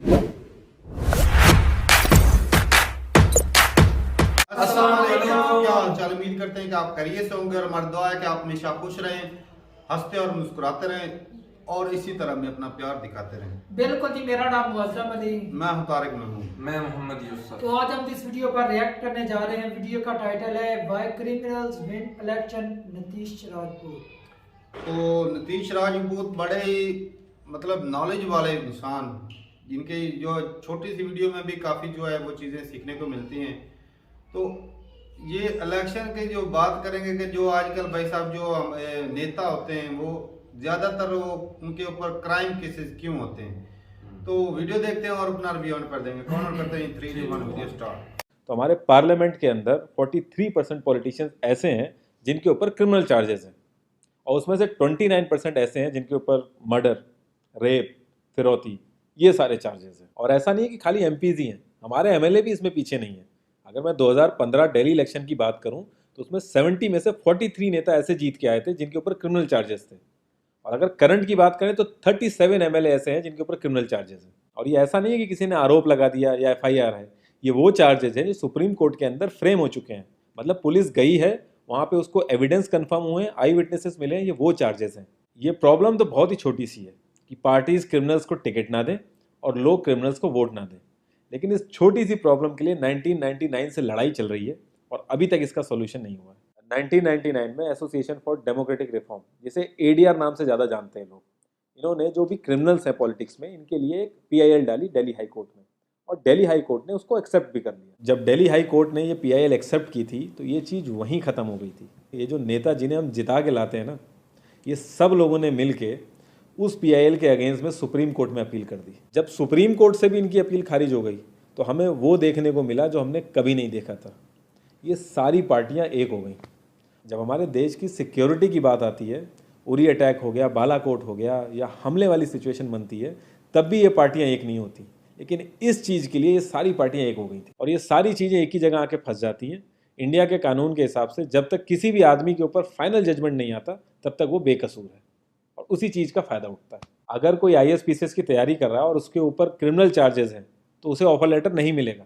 अस्सलाम वालेकुम, क्या हाल चाल। उम्मीद करते हैं कि आप खैरियत से होंगे और हमारी दुआ है कि आप हमेशा खुश रहें, हंसते और मुस्कुराते रहें और इसी तरह में अपना प्यार दिखाते रहें। बिल्कुल जी, मेरा नाम मुअज़्ज़म अली, मैं हूं तारिक महमूद। मैं मोहम्मद यूसुफ। तो आज हम इस वीडियो पर रिएक्ट करने जा रहे हैं। वीडियो का टाइटल है why criminals win election Nitish Rajput. तो नीतीश राजपूत बड़े ही नॉलेज वाले इंसान, जिनके जो छोटी सी वीडियो में भी काफ़ी जो है वो चीज़ें सीखने को मिलती हैं। तो ये इलेक्शन की जो बात करेंगे कि जो आजकल भाई साहब जो नेता होते हैं वो ज़्यादातर वो उनके ऊपर क्राइम केसेस क्यों होते हैं, तो वीडियो देखते हैं और अपना रिव्यू ऑन कर देंगे। कौन ऑन करते हैं? 3 2 1 वीडियो स्टार्ट। तो हमारे पार्लियामेंट के अंदर 43% पॉलिटिशियंस ऐसे हैं जिनके ऊपर क्रिमिनल चार्जेस हैं और उसमें से 29% ऐसे हैं जिनके ऊपर मर्डर, रेप, फिरौती, ये सारे चार्जेस हैं। और ऐसा नहीं है कि खाली एमपीज ही हैं, हमारे एमएलए भी इसमें पीछे नहीं है। अगर मैं 2015 दिल्ली इलेक्शन की बात करूं तो उसमें 70 में से 43 नेता ऐसे जीत के आए थे जिनके ऊपर क्रिमिनल चार्जेस थे। और अगर करंट की बात करें तो 37 एमएलए ऐसे हैं जिनके ऊपर क्रिमिनल चार्जेस हैं। और ये ऐसा नहीं है कि किसी ने आरोप लगा दिया या एफआईआर है, ये वो चार्जेस हैं जो सुप्रीम कोर्ट के अंदर फ्रेम हो चुके हैं। मतलब पुलिस गई है वहाँ पे, उसको एविडेंस कंफर्म हुए हैं, आई विटनेसेस मिले हैं, ये वो चार्जेस हैं। ये प्रॉब्लम तो बहुत ही छोटी सी है कि पार्टीज क्रिमिनल्स को टिकट ना दें और लोग क्रिमिनल्स को वोट ना दें, लेकिन इस छोटी सी प्रॉब्लम के लिए 1999 से लड़ाई चल रही है और अभी तक इसका सोल्यूशन नहीं हुआ है। 1999 में एसोसिएशन फॉर डेमोक्रेटिक रिफॉर्म, जिसे एडीआर नाम से ज़्यादा जानते हैं लोग, इन्होंने जो भी क्रिमिनल्स हैं पॉलिटिक्स में, इनके लिए एक पीआईएल डाली दिल्ली हाई कोर्ट में और दिल्ली हाई कोर्ट ने उसको एक्सेप्ट भी कर लिया। जब दिल्ली हाई कोर्ट ने ये पीआईएल एक्सेप्ट की थी तो ये चीज़ वहीं ख़त्म हो गई थी। ये जो नेता जिन्हें हम जिता के लाते हैं ना, ये सब लोगों ने मिल के उस पीआईएल के अगेंस्ट में सुप्रीम कोर्ट में अपील कर दी। जब सुप्रीम कोर्ट से भी इनकी अपील खारिज हो गई तो हमें वो देखने को मिला जो हमने कभी नहीं देखा था। ये सारी पार्टियां एक हो गई। जब हमारे देश की सिक्योरिटी की बात आती है, उरी अटैक हो गया, बालाकोट हो गया या हमले वाली सिचुएशन बनती है, तब भी ये पार्टियां एक नहीं होती। लेकिन इस चीज़ के लिए ये सारी पार्टियां एक हो गई थी और ये सारी चीज़ें एक ही जगह आके फंस जाती हैं। इंडिया के कानून के हिसाब से जब तक किसी भी आदमी के ऊपर फाइनल जजमेंट नहीं आता तब तक वो बेकसूर है और उसी चीज़ का फ़ायदा उठता है। अगर कोई आईएएस पीसीएस की तैयारी कर रहा है और उसके ऊपर क्रिमिनल चार्जेस हैं तो उसे ऑफर लेटर नहीं मिलेगा।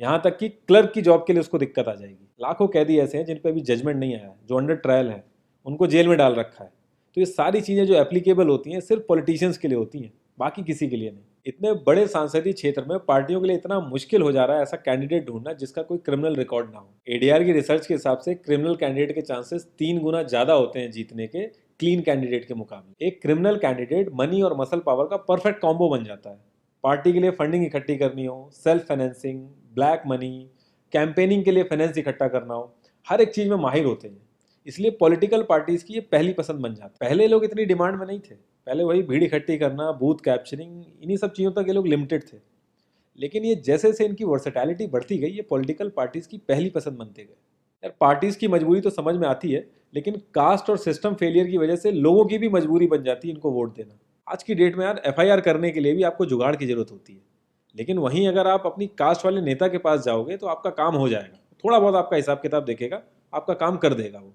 यहाँ तक कि क्लर्क की जॉब के लिए उसको दिक्कत आ जाएगी। लाखों कैदी ऐसे हैं जिन पर अभी जजमेंट नहीं आया, जो अंडर ट्रायल है, उनको जेल में डाल रखा है। तो ये सारी चीज़ें जो एप्लीकेबल होती हैं सिर्फ पॉलिटिशियंस के लिए होती हैं, बाकी किसी के लिए नहीं। इतने बड़े सांसदीय क्षेत्र में पार्टियों के लिए इतना मुश्किल हो जा रहा है ऐसा कैंडिडेट ढूंढना जिसका कोई क्रिमिनल रिकॉर्ड ना हो। एडीआर की रिसर्च के हिसाब से क्रिमिनल कैंडिडेट के चांसेस 3 गुना ज़्यादा होते हैं जीतने के क्लीन कैंडिडेट के मुकाबले। एक क्रिमिनल कैंडिडेट मनी और मसल पावर का परफेक्ट कॉम्बो बन जाता है। पार्टी के लिए फंडिंग इकट्ठी करनी हो, self financing, black money, campaigning के लिए फाइनेंस इकट्ठा करना हो, हर एक चीज़ में माहिर होते हैं। इसलिए पॉलिटिकल पार्टीज की ये पहली पसंद बन जाती है। पहले लोग इतनी डिमांड में नहीं थे, पहले वही भीड़ इकट्ठी करना, बूथ कैप्चरिंग, इन्हीं सब चीज़ों तक ये लोग लिमिटेड थे। लेकिन ये जैसे से इनकी वर्सेटैलिटी बढ़ती गई, ये पॉलिटिकल पार्टीज की पहली पसंद बनते गए। यार पार्टीज की मजबूरी तो समझ में आती है, लेकिन कास्ट और सिस्टम फेलियर की वजह से लोगों की भी मजबूरी बन जाती है इनको वोट देना। आज की डेट में यार एफआईआर करने के लिए भी आपको जुगाड़ की जरूरत होती है, लेकिन वहीं अगर आप अपनी कास्ट वाले नेता के पास जाओगे तो आपका काम हो जाएगा। थोड़ा बहुत आपका हिसाब किताब देखेगा, आपका काम कर देगा वो।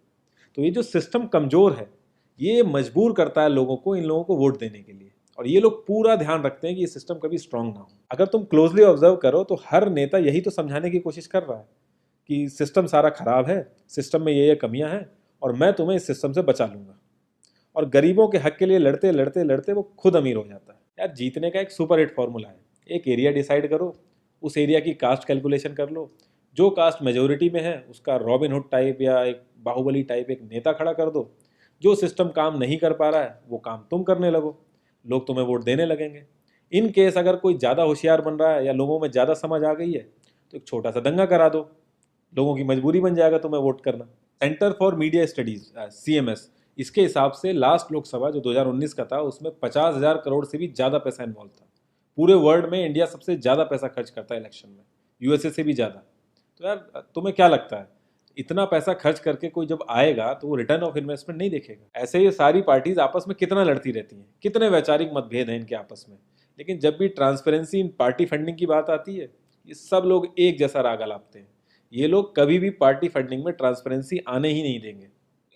तो ये जो सिस्टम कमज़ोर है ये मजबूर करता है लोगों को इन लोगों को वोट देने के लिए, और ये लोग पूरा ध्यान रखते हैं कि ये सिस्टम कभी स्ट्रांग ना हो। अगर तुम क्लोजली ऑब्जर्व करो तो हर नेता यही तो समझाने की कोशिश कर रहा है कि सिस्टम सारा खराब है, सिस्टम में ये कमियां हैं और मैं तुम्हें इस सिस्टम से बचा लूँगा। और गरीबों के हक के लिए लड़ते लड़ते लड़ते वो खुद अमीर हो जाता है। यार जीतने का एक सुपर हिट फॉर्मूला है, एक एरिया डिसाइड करो, उस एरिया की कास्ट कैलकुलेशन कर लो, जो कास्ट मेजोरिटी में है उसका रॉबिन हुड टाइप या एक बाहुबली टाइप एक नेता खड़ा कर दो। जो सिस्टम काम नहीं कर पा रहा है वो काम तुम करने लगो, लोग तुम्हें वोट देने लगेंगे। इन केस अगर कोई ज़्यादा होशियार बन रहा है या लोगों में ज़्यादा समझ आ गई है तो एक छोटा सा दंगा करा दो, लोगों की मजबूरी बन जाएगा तुम्हें वोट करना। Centre for media studies CMS, इसके हिसाब से लास्ट लोकसभा जो 2019 का था उसमें 50,000 करोड़ से भी ज़्यादा पैसा इन्वॉल्व था। पूरे वर्ल्ड में इंडिया सबसे ज़्यादा पैसा खर्च करता है इलेक्शन में, यूएसए से भी ज़्यादा। तो यार तुम्हें क्या लगता है इतना पैसा खर्च करके कोई जब आएगा तो वो रिटर्न ऑफ इन्वेस्टमेंट नहीं देखेगा? ऐसे ये सारी पार्टीज आपस में कितना लड़ती रहती हैं, कितने वैचारिक मतभेद हैं इनके आपस में, लेकिन जब भी ट्रांसपेरेंसी इन पार्टी फंडिंग की बात आती है ये सब लोग एक जैसा राग अलापते हैं। ये लोग कभी भी पार्टी फंडिंग में ट्रांसपेरेंसी आने ही नहीं देंगे।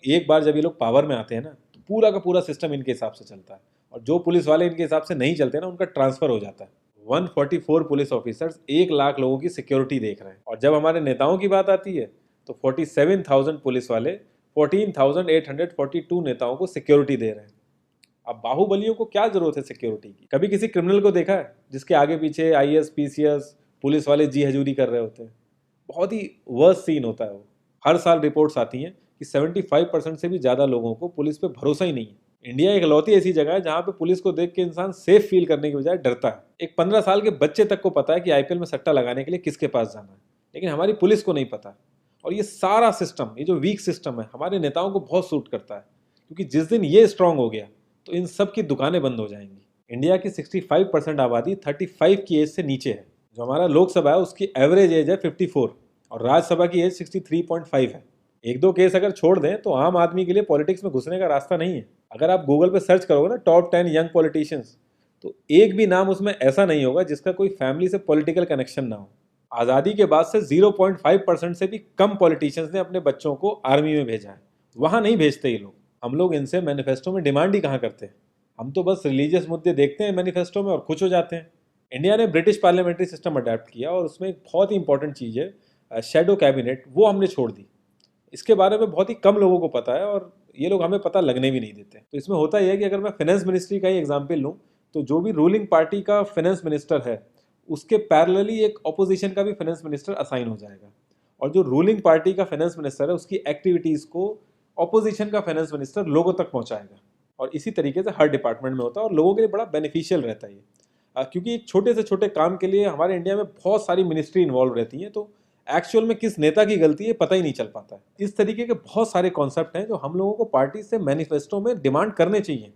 एक बार जब ये लोग पावर में आते हैं ना तो पूरा का पूरा सिस्टम इनके हिसाब से चलता है, और जो पुलिस वाले इनके हिसाब से नहीं चलते ना उनका ट्रांसफर हो जाता है। 144 पुलिस ऑफिसर्स 1 लाख लोगों की सिक्योरिटी देख रहे हैं। और जब हमारे नेताओं की बात आती है तो 47,000 पुलिस वाले 14,842 नेताओं को सिक्योरिटी दे रहे हैं। अब बाहुबलियों को क्या जरूरत है सिक्योरिटी की? कभी किसी क्रिमिनल को देखा है जिसके आगे पीछे आईएएस पीसीएस पुलिस वाले जी हजूरी कर रहे होते हैं? बहुत ही वर्स्ट सीन होता है वो। हर साल रिपोर्ट्स आती हैं कि 75% से भी ज़्यादा लोगों को पुलिस पे भरोसा ही नहीं है। इंडिया एक इकलौती ऐसी जगह है जहाँ पे पुलिस को देख के इंसान सेफ फील करने की बजाय डरता है। एक 15 साल के बच्चे तक को पता है कि आईपीएल में सट्टा लगाने के लिए किसके पास जाना है, लेकिन हमारी पुलिस को नहीं पता। और ये सारा सिस्टम, ये जो वीक सिस्टम है, हमारे नेताओं को बहुत सूट करता है, क्योंकि जिस दिन ये स्ट्रांग हो गया तो इन सब की दुकानें बंद हो जाएंगी। इंडिया की 65% आबादी 35 की एज से नीचे है। जो हमारा लोकसभा है उसकी एवरेज एज है 54 और राज्यसभा की एज 63.5 है। एक दो केस अगर छोड़ दें तो आम आदमी के लिए पॉलिटिक्स में घुसने का रास्ता नहीं है। अगर आप गूगल पे सर्च करोगे ना टॉप 10 यंग पॉलिटिशियंस, तो एक भी नाम उसमें ऐसा नहीं होगा जिसका कोई फैमिली से पॉलिटिकल कनेक्शन ना हो। आज़ादी के बाद से 0.5% से भी कम पॉलिटिशियंस ने अपने बच्चों को आर्मी में भेजा है। वहाँ नहीं भेजते ये लोग। हम लोग इनसे मैनिफेस्टो में डिमांड ही कहाँ करते हैं? हम तो बस रिलीजियस मुद्दे देखते हैं मैनिफेस्टो में और खुश हो जाते हैं। इंडिया ने ब्रिटिश पार्लियामेंट्री सिस्टम अडेप्ट किया और उसमें एक बहुत ही इंपॉर्टेंट चीज़ है शैडो कैबिनेट, वो हमने छोड़ दी। इसके बारे में बहुत ही कम लोगों को पता है और ये लोग हमें पता लगने भी नहीं देते। तो इसमें होता यह है कि अगर मैं फाइनेंस मिनिस्ट्री का ही एग्जाम्पल लूँ तो जो भी रूलिंग पार्टी का फाइनेंस मिनिस्टर है उसके पैरेलली एक ऑपोजिशन का भी फाइनेंस मिनिस्टर असाइन हो जाएगा, और जो रूलिंग पार्टी का फाइनेंस मिनिस्टर है उसकी एक्टिविटीज़ को ऑपोजिशन का फाइनेंस मिनिस्टर लोगों तक पहुंचाएगा। और इसी तरीके से हर डिपार्टमेंट में होता है और लोगों के लिए बड़ा बेनिफिशियल रहता है ये, क्योंकि छोटे से छोटे काम के लिए हमारे इंडिया में बहुत सारी मिनिस्ट्री इन्वॉल्व रहती हैं, तो एक्चुअल में किस नेता की गलती है पता ही नहीं चल पाता है। इस तरीके के बहुत सारे कॉन्सेप्ट हैं जो हम लोगों को पार्टी से मैनिफेस्टो में डिमांड करने चाहिए,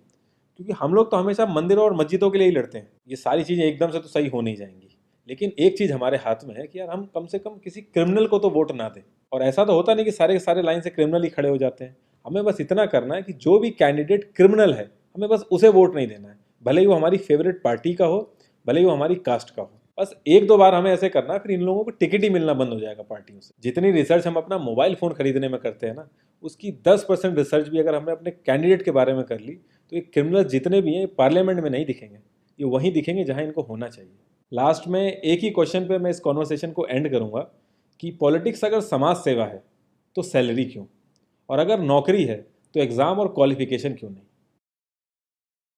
क्योंकि हम लोग तो हमेशा मंदिरों और मस्जिदों के लिए ही लड़ते हैं। ये सारी चीज़ें एकदम से तो सही हो नहीं जाएंगी, लेकिन एक चीज़ हमारे हाथ में है कि यार हम कम से कम किसी क्रिमिनल को तो वोट ना दें। और ऐसा तो होता नहीं कि सारे के सारे लाइन से क्रिमिनल ही खड़े हो जाते हैं। हमें बस इतना करना है कि जो भी कैंडिडेट क्रिमिनल है हमें बस उसे वोट नहीं देना है, भले ही वो हमारी फेवरेट पार्टी का हो, भले ही वो हमारी कास्ट का हो। बस एक दो बार हमें ऐसे करना है, फिर इन लोगों को टिकट ही मिलना बंद हो जाएगा पार्टियों से। जितनी रिसर्च हम अपना मोबाइल फ़ोन खरीदने में करते हैं ना, उसकी 10% रिसर्च भी अगर हमने अपने कैंडिडेट के बारे में कर ली तो ये क्रिमिनल जितने भी हैं पार्लियामेंट में नहीं दिखेंगे, ये वहीं दिखेंगे जहाँ इनको होना चाहिए। लास्ट में एक ही क्वेश्चन पे मैं इस कॉन्वर्सेशन को एंड करूँगा कि पॉलिटिक्स अगर समाज सेवा है तो सैलरी क्यों, और अगर नौकरी है तो एग्ज़ाम और क्वालिफिकेशन क्यों नहीं?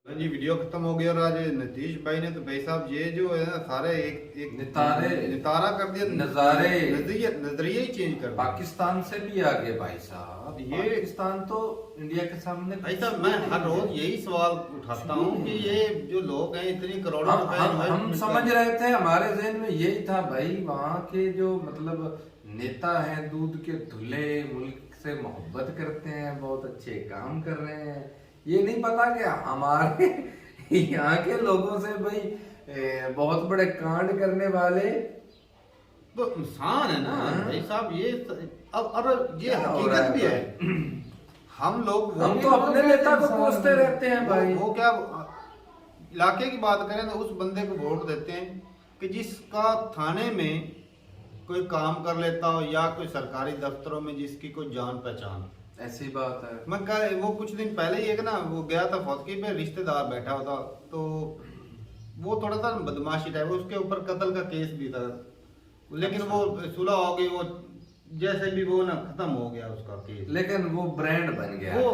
जी वीडियो खत्म हो गया। और आज नीतीश भाई ने तो भाई साहब ये जो है ना सारे एक नितारा कर दिया, नजरिया ही चेंज कर दिया। पाकिस्तान से भी आगे भाई साहब, ये पाकिस्तान तो इंडिया के सामने। भाई साहब मैं हर रोज यही सवाल उठाता हूँ कि ये जो लोग हैं इतनी करोड़ों रुपए हम समझ रहे थे, हमारे जहन में यही था भाई वहाँ के जो मतलब नेता हैं दूध के धुले, मुल्क से मोहब्बत करते हैं, बहुत अच्छे काम कर रहे हैं। ये नहीं पता कि हमारे यहाँ के लोगों से भाई बहुत बड़े कांड करने वाले तो इंसान है ना भाई साहब। ये अब और ये हकीकत भी है। हम तो अपने नेता को कोसते रहते हैं भाई। वो क्या इलाके की बात करें तो उस बंदे को वोट देते हैं कि जिसका थाने में कोई काम कर लेता हो या कोई सरकारी दफ्तरों में जिसकी कोई जान पहचान। ऐसी बात है। मैं कह वो कुछ दिन पहले ही एक ना वो गया था फौतकी पे, रिश्तेदार बैठा हुआ था, तो वो थोड़ा सा बदमाशी टाइप, उसके ऊपर कत्ल का केस भी था, लेकिन वो सुलह हो गई, वो जैसे भी वो ना खत्म हो गया उसका केस। लेकिन वो ब्रांड बन गया, वो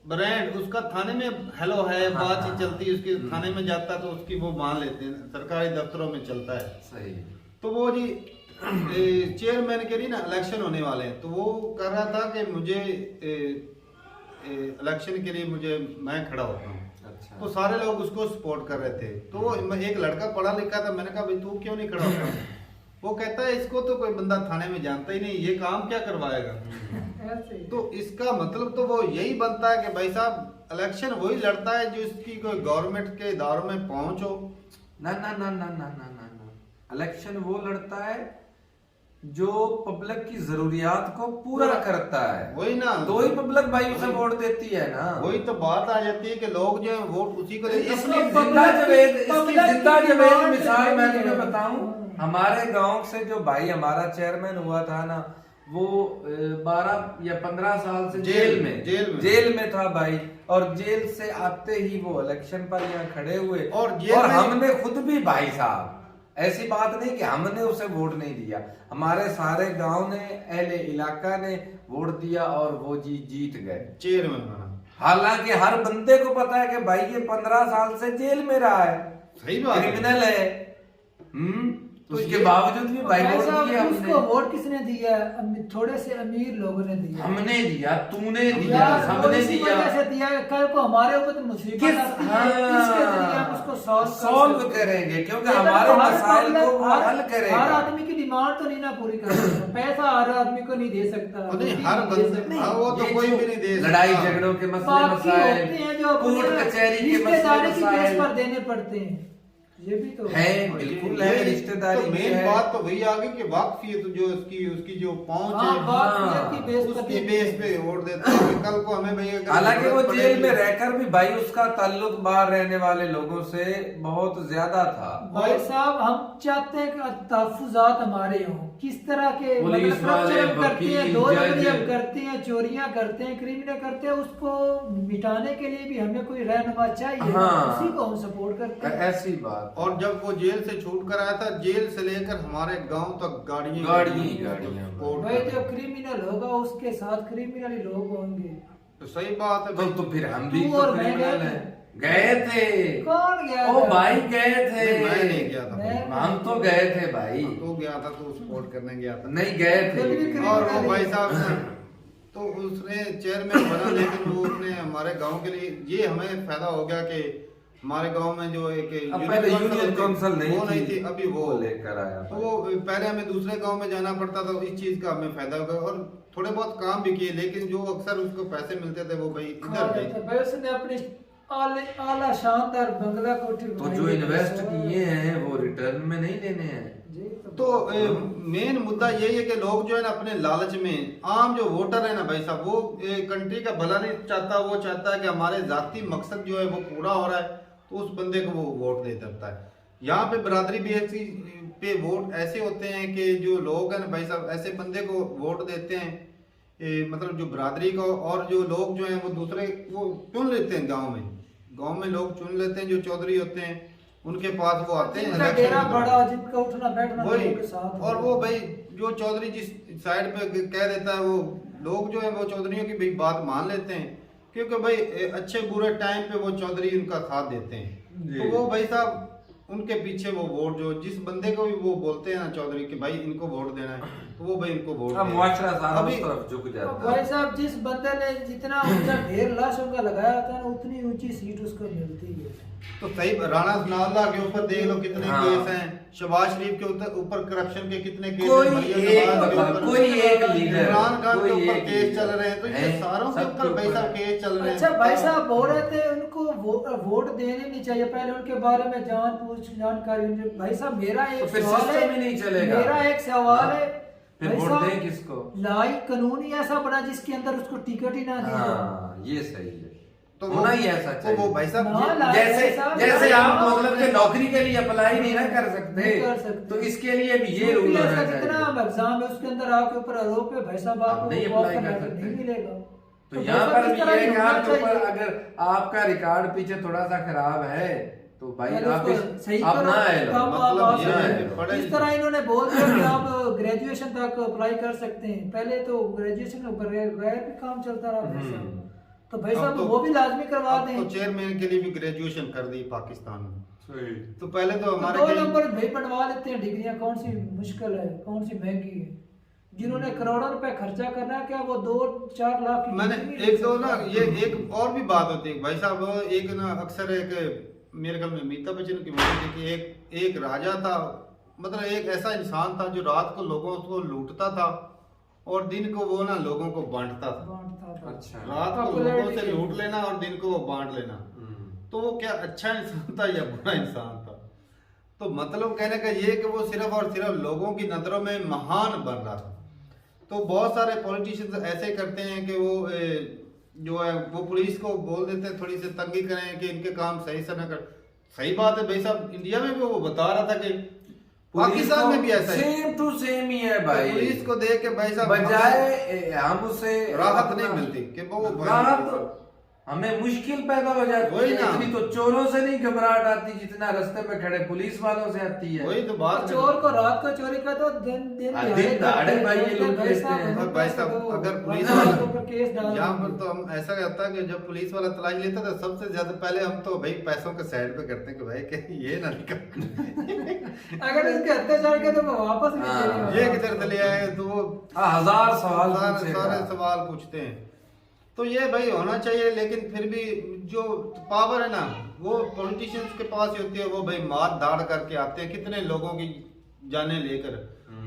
ब्रांड उसका थाने में हेलो है बातचीत चलती है, उसके थाने में जाता तो उसकी वो मान लेते हैं, सरकारी दफ्तरों में चलता है। सही। तो वो जी चेयरमैन के लिए ना इलेक्शन होने वाले हैं, तो वो कह रहा था कि मुझे इलेक्शन के लिए मैं खड़ा होता हूँ। अच्छा। तो सारे लोग उसको सपोर्ट कर रहे थे। तो एक लड़का पढ़ा लिखा था, मैंने कहा भाई तू क्यों नहीं खड़ा होता? वो कहता है इसको तो कोई बंदा थाने में जानता ही नहीं, ये काम क्या करवाएगा। तो इसका मतलब तो वो यही बनता है कि भाई साहब इलेक्शन वही लड़ता है जो इसकी कोई गवर्नमेंट के इदारों में पहुंच हो। ना ना ना ना ना ना ना ना, इलेक्शन वो लड़ता है जो पब्लिक की जरूरियात को पूरा करता है। वही ना, तो ही पब्लिक भाई उसे वोट देती है ना। वही तो बात आ जाती है कि लोग जो है वोट उसी को देते हैं। इसकी जिंदा जवेद मिसाल मैं तुम्हें बताऊं, हमारे गांव से जो भाई हमारा चेयरमैन हुआ था ना, वो 12 या 15 साल से जेल में था भाई, और जेल से आते ही वो इलेक्शन पर यहाँ खड़े हुए, और हमने खुद भी भाई साहब ऐसी बात नहीं कि हमने उसे वोट नहीं दिया, हमारे सारे गांव ने, अहले इलाका ने वोट दिया और वो जीत गए, चेयरमैन बना। हालांकि हर बंदे को पता है कि भाई ये 15 साल से जेल में रहा है, सही बात है। क्रिमिनल है। तो उसके बावजूद भी भाई वोट दिया हमने। उसको वोट किसने दिया? थोड़े से अमीर लोगों ने दिया। हमने दिया, तूने दिया, हमने इसी दिया। वजह से दिया कि कल को हमारे ऊपर मुसीबत आती है, इसके जरिए हम उसको सॉल्व करेंगे, क्योंकि हमारे मसाइल को वो हल करेगा। हर आदमी की डिमांड तो नहीं ना पूरी कर सकता, पैसा हर आदमी को नहीं दे सकता। नहीं, हर बंदे वो तो कोई भी नहीं दे सकता। लड़ाई झगड़ों के मसले मसाइल, कोर्ट कचहरी के मसले मसाइल पर देने पड़ते हैं, ये भी तो है, बिल्कुल है, रिश्तेदारी तो में मेन है। बात तो वही आ गई कि वाकफियत जो उसकी जो पहुंच हाँ, है, वाकफियत की बेस पर उसकी बेस पे वोट देते हैं कि कल को हमें भाई अगर हालांकि वो जरूरत जेल में पड़ेगी- रहकर भी भाई उसका ताल्लुक बाहर रहने वाले लोगों से बहुत ज्यादा था। भाई साहब हम चाहते हैं कि तहफुजात हमारे हों, किस तरह के पुलिस मतलब वाले, corruption हम करते हैं, वकील, दो नंबरी जज। हम करते हैं, चोरियां करते हैं, क्रिमिनल करते हैं, उसको मिटाने के लिए भी हमें कोई रहनुमा चाहिए। हाँ। उसी को हम सपोर्ट करते हैं। ऐसी बात। और जब वो जेल से छूट कर आया था, जेल से लेकर हमारे गांव तक गाड़ियां भाई जो क्रिमिनल होगा उसके साथ क्रिमिनल ही लोग होंगे। तो सही बात है भाई। तो फिर हम भी तू तो और मैं क्रिमिनल गए हैं। गए थे, कौन गया ओ था? भाई गए थे। मैं नहीं गया था भाई। हम तो गए थे भाई। तो गया था, तो सपोर्ट करने गया था। नहीं गए फिर भी थे। और वो भाई साहब तो उसने चेयरमैन बना, लेकिन वो उसने हमारे गांव के लिए ये हमें फायदा हो गया कि हमारे गांव में जो एक अब पहले यूनियन काउंसिल वो नहीं थी, अभी वो लेकर आया। तो वो पहले हमें दूसरे गांव में जाना पड़ता था, इस चीज का हमें फायदा होगा। और थोड़े बहुत काम भी किए, लेकिन जो अक्सर उसको पैसे मिलते थे वो भाई इधर गए। भाई उसने अपनी आला शानदार बंगला कोठी तो बनाई जो है। इन्वेस्ट किए हैं वो रिटर्न में नहीं लेने हैं। जी, तो मेन मुद्दा यही है कि लोग जो है ना अपने लालच में, आम जो वोटर है ना भाई साहब, वो कंट्री का भला नहीं चाहता, वो चाहता है कि हमारे जाती मकसद जो है वो पूरा हो रहा है, तो उस बंदे को वो वोट दे देता है। यहाँ पे बरादरी भी ऐसी पे वोट ऐसे होते हैं कि जो लोग हैं ना भाई साहब, ऐसे बंदे को वोट देते हैं, मतलब जो बरादरी को, और जो लोग जो हैं वो दूसरे वो चुन लेते हैं। गांव में लोग चुन लेते हैं, जो चौधरी होते हैं उनके पास वो आते हैं जिनका डेरा बड़ा, जिनका उठना बैठना वही। लोगों के साथ और वो भाई जो चौधरी जिस साइड पे कह देता है, वो लोग जो है वो चौधरियों की भी बात मान लेते हैं, क्योंकि भाई अच्छे बुरे टाइम पे वो चौधरी उनका साथ देते हैं। तो वो भाई साहब उनके पीछे वो वोट, जो जिस बंदे को भी वो बोलते हैं ना चौधरी कि भाई इनको वोट देना है, तो वो भाई इनको वोट देना है। मुआशरा सारा अभी उस तरफ झुक जाता है। भाई साहब जिस बंदे ने जितना ऊंचा ढेर लाशों का लगाया होता है ना, उतनी ऊंची सीट उसको मिलती है। तो सही राणा सनाउल्लाह के ऊपर देख लो कितने हाँ। केस हैं, शहबाज शरीफ के ऊपर करप्शन के कितने केस कोई हैं, मरियम एक नवाज के ऊपर, कोई एक लीडर, इमरान खान के कोई ऊपर एक केस लीडर चल रहे हैं, तो ये है, सारों के सबके ऊपर भाई साहब ऊपर केस चल रहे हैं। अच्छा भाई साहब बोल रहे थे उनको वोट देने नहीं चाहिए, पहले उनके बारे में जानकारी। भाई साहब मेरा तो एक फिर सवाल सिस्टम है, ही नहीं चलेगा। मेरा एक सवाल है फिर भाई वोट साहब, दें किसको? लाई कानून ही ऐसा बना जिसके अंदर उसको टिकट ही ना दिया। हाँ, ये सही है। तो होना ही ऐसा तो चाहिए। वो भाई साहब हाँ, ला- जैसे साहब, जैसे हाँ, आप मतलब कि नौकरी के लिए अप्लाई नहीं ना कर सकते, नहीं कर सकते। तो इसके लिए भी ये रूल UPSC होना का जितना चाहिए। एग्जाम है उसके अंदर आपके ऊपर आरोप है भाई साहब, आप आपको नहीं ऑफर apply कर लेटर सकते। नहीं मिलेगा। तो भाई यहाँ साहब, पर इस भी तरह ये नहीं कि होना आपके ऊपर चाहिए। अगर आपका रिकॉर्ड पीछे थोड़ा सा खराब है तो भाई पहले आप उसको सही आप करो, ना आए लो। तब मतलब आप आ ये सकते है, हैं। पढ़े- इस तरह इन्होंने बोल दिया कि आप ग्रेजुएशन तक अप्लाई कर सकते हैं, पहले तो ग्रेजुएशन के बगैर भी काम चलता रहा भाई साहब। तो भाई अब साहब तो- वो भी लाजमी करवा अब तो दें। चेयरमैन के लिए भी ग्रेजुएशन कर दी पाकिस्तान में। तो पहले तो हमारे दो के लिए- नंबर भाई बनवा लेते हैं डिग्रियां, कौन सी मुश्किल है, कौन सी महंगी है। जिन्होंने करोड़ों रुपए खर्चा करना है, क्या वो 2-4 लाख की मैंने डिग्री ले एक तो ना सकता ये है? एक और भी बात होती है भाई साहब, एक ना अक्सर एक मेरे ख्याल में अमिताभ बच्चन की मूवी थी कि एक राजा था, मतलब एक ऐसा इंसान था जो रात को लोगों को लूटता था और दिन को वो ना लोगों को बांटता था। बांटता था। अच्छा। रात को लोगों Popularity से के लूट लिए। लेना और दिन को वो बांट लेना। तो वो क्या अच्छा इंसान था या बुरा इंसान था? तो मतलब कहने का ये कि वो सिर्फ और सिर्फ लोगों की नजरों में महान बन रहा था। तो बहुत सारे पॉलिटिशियंस ऐसे करते हैं कि वो जो है वो पुलिस को बोल देते हैं, थोड़ी सी तंगी करें कि इनके काम सही से ना कर। सही बात है भाई साहब, इंडिया में भी वो बता रहा था कि पाकिस्तान में भी ऐसा है, सेम टू सेम ही है भाई। पुलिस को देख के भाई साहब बजाय हम उसे राहत नहीं मिलती कि वो राहत हमें मुश्किल पैदा हो जाती वही है। ना। इतनी तो चोरों से नहीं घबराहट आती जितना रास्ते में खड़े पुलिस वालों से आती है। वही तो बात है। चोर को रात को चोरी का तो दिन दिन दिन दहाड़े भाई ये लोग लेते हैं। और भाई साहब अगर पुलिस वाला वाला ऊपर केस डाल यहाँ पर तो हम ऐसा रहता है कि जब पुलिस वाला तलाश लेता था सबसे ज्यादा पहले हम तो भाई पैसों के साइड पे करते हैं कि भाई कहीं ये ना निकल अगर इसके अत्याचार के तो वो वापस नहीं हाँ, देने वाला। ये किधर चले आए तो वो हजार सवाल सारे पूछेगा। सारे सवाल पूछते हैं। तो ये भाई होना चाहिए, लेकिन फिर भी जो पावर है ना वो पॉलिटिशियंस के पास ही होती है। वो भाई मार दाड़ करके आते हैं कितने लोगों की जाने लेकर।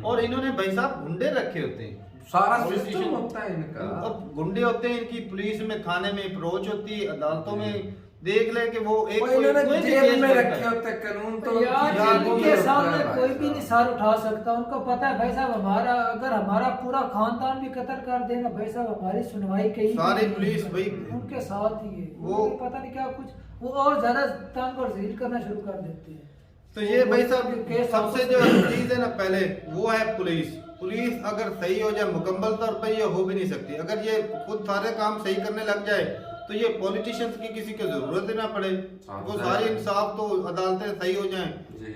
और इन्होंने भाई साहब गुंडे रखे होते हैं, सारा Politician- सिस्टम होता है इनका। अब गुंडे होते हैं इनकी, पुलिस में थाने में अप्रोच होती है, अदालतों में देख ले कि वो एक वो इन्होंने कोई भी जेब केस में बनता रखे है। होते कानून तो यार जेबों में इनके होता सामने है भाई कोई भी साहब। नहीं सर उठा सकता। उनको पता है भाई साहब हमारा अगर हमारा पूरा खानदान भी कत्ल कर देना भाई साहब हमारी सुनवाई कहीं सारी नहीं पुलिस होगी। भाई- उनके साथ ही है वो- वो पता नहीं क्या कुछ वो और ज्यादा तंग और झील करना शुरू कर देते हैं। तो ये भाई साहब केस सबसे वापस जो चीज है ना पहले वो है पुलिस। पुलिस अगर सही हो जाए मुकम्मल तौर पर ये हो भी नहीं सकती। अगर ये खुद सारे काम सही करने लग जाए तो ये पॉलिटिशियंस की किसी की जरूरत ही ना पड़े। वो सारे इंसाफ तो अदालतें सही हो जाएं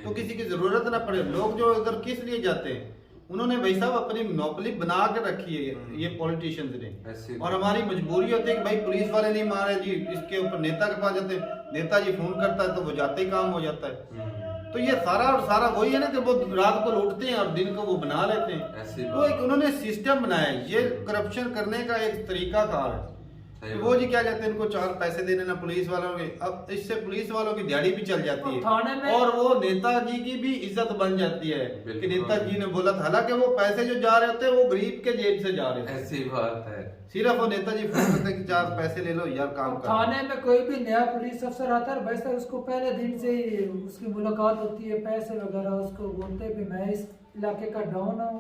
तो किसी की जरूरत ना पड़े। लोग जो इधर किस लिए जाते हैं, उन्होंने भाई साहब अपनी मोनोपोली बना के रखी है ये पॉलिटिशियंस ने। और हमारी मजबूरी होती है कि भाई पुलिस वाले नहीं मारे जी, इसके ऊपर नेता के पास जाते हैं, नेता जी फोन करता है तो वो जाते ही काम हो जाता है। तो ये सारा और सारा वही है ना कि वो रात को लूटते हैं और दिन को वो बना लेते हैं। तो एक उन्होंने सिस्टम बनाया है, ये करप्शन करने का एक तरीका कार है। तो वो जी क्या कहते हैं, इनको 4 पैसे देने ना पुलिस वालों के। अब इससे पुलिस वालों की दिहाड़ी भी चल जाती थाने है में- और वो नेताजी की भी इज्जत बन जाती है कि नेताजी ने बोला था। हालांकि वो पैसे जो जा रहे होते हैं वो गरीब के जेब से जा रहे होते हैं। ऐसी बात है। सिर्फ वो नेताजी फोन करते हैं कि 4 पैसे ले लो यार काम कर। थाने में कोई भी नया पुलिस अफसर आता है भाई साहब उसको पहले दिन से ही उसकी मुलाकात होती है, पैसे वगैरह उसको बोलते हैं कि मैं इस इलाके का डॉन हूँ,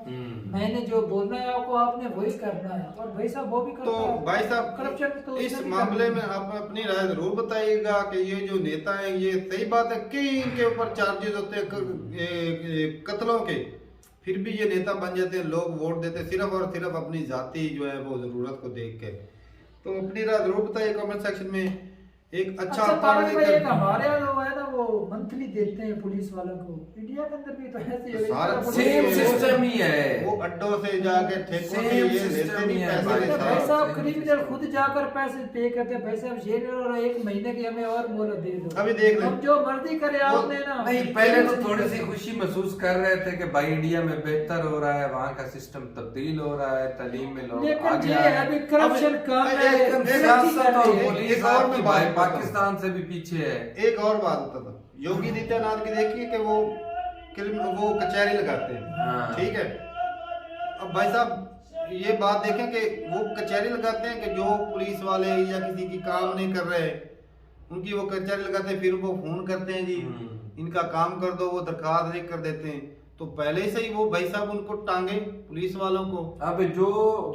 मैंने जो बोलना है आपको आपने वही करना है। और भाई साहब वो भी करता तो है। भाई साहब करप्शन तो इस उसमें भी मामले करते में हैं। आप अपनी राय जरूर बताइएगा कि ये जो नेता हैं ये सही बात है कि इनके ऊपर चार्जेस होते हैं कत्लों के, फिर भी ये नेता बन जाते हैं, लोग वोट देते हैं सिर्फ और सिर्फ अपनी जाति जो है वो जरूरत को देख के। तो अपनी राय जरूर बताइए कमेंट सेक्शन में। एक अच्छा तारक पढ़ भाई, एक लेकर हमारे यहाँ जो है ना वो मंथली देते हैं पुलिस वालों को। इंडिया के अंदर भी तो ऐसे ही है। सारा पुलिस- सेम वो- सिस्टम ही है। वो अड्डों से जाके ठेकों से Same ये system लेते नहीं ही है पैसे भाई लेते भाई हैं। साहब क्रिमिनल खुद जाकर पैसे पे करते हैं। भाई साहब जेल में और 1 महीने की हमें और मोहलत दे दो। अभी देख लें। हम जो मर्जी करे आपने ना नहीं, पहले तो थोड़ी सी खुशी महसूस कर रहे थे कि भाई इंडिया में बेहतर हो रहा है, वहाँ का सिस्टम तब्दील हो रहा है, तालीम में लोग लेकिन आगे ये आ रहे है हैं। अभी करप्शन कम है। एक- लेकिन एक- साथ साथ और एक- पुलिस एक और आपकी मैं भाई बात बताऊं। पाकिस्तान से भी पीछे है। एक और बात बता दो, योगी आदित्यनाथ की देखिए कि वो कचहरी लगाते हैं, हाँ। ठीक है। अब भाई साहब ये बात देखें कि वो कचहरी लगाते हैं कि जो पुलिस वाले या किसी की काम नहीं कर रहे उनकी वो कचहरी लगाते हैं, फिर वो फोन करते हैं जी इनका काम कर दो, वो दरखास्त लिख कर देते हैं। तो पहले से ही वो भाई साहब उनको टांगे पुलिस वालों को। अब जो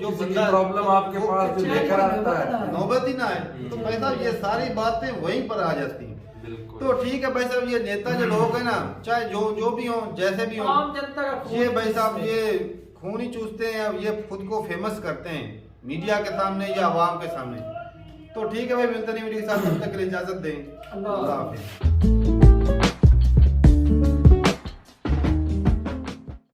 जो किसी की बंदा- प्रॉब्लम आपके वो पास जो कचहरी लेकर में आता है, बता- नौबत ही ना है। तो भाई साहब ये सारी बातें वहीं पर आ जाती हैं। बिल्कुल। तो ठीक है भाई साहब, ये नेता जो लोग हैं ना, चाहे जो भी हो जैसे भी हो, आम जनता का खून ये भाई साहब है। ये खून ही चूसते हैं। अब ये खुद को फेमस करते हैं मीडिया के सामने या आवाम के सामने। तो ठीक है भाई, मिलते नहीं वीडियो के साथ, तब तक के लिए इजाजत दें। अल्लाह अल्लाह हाफिज।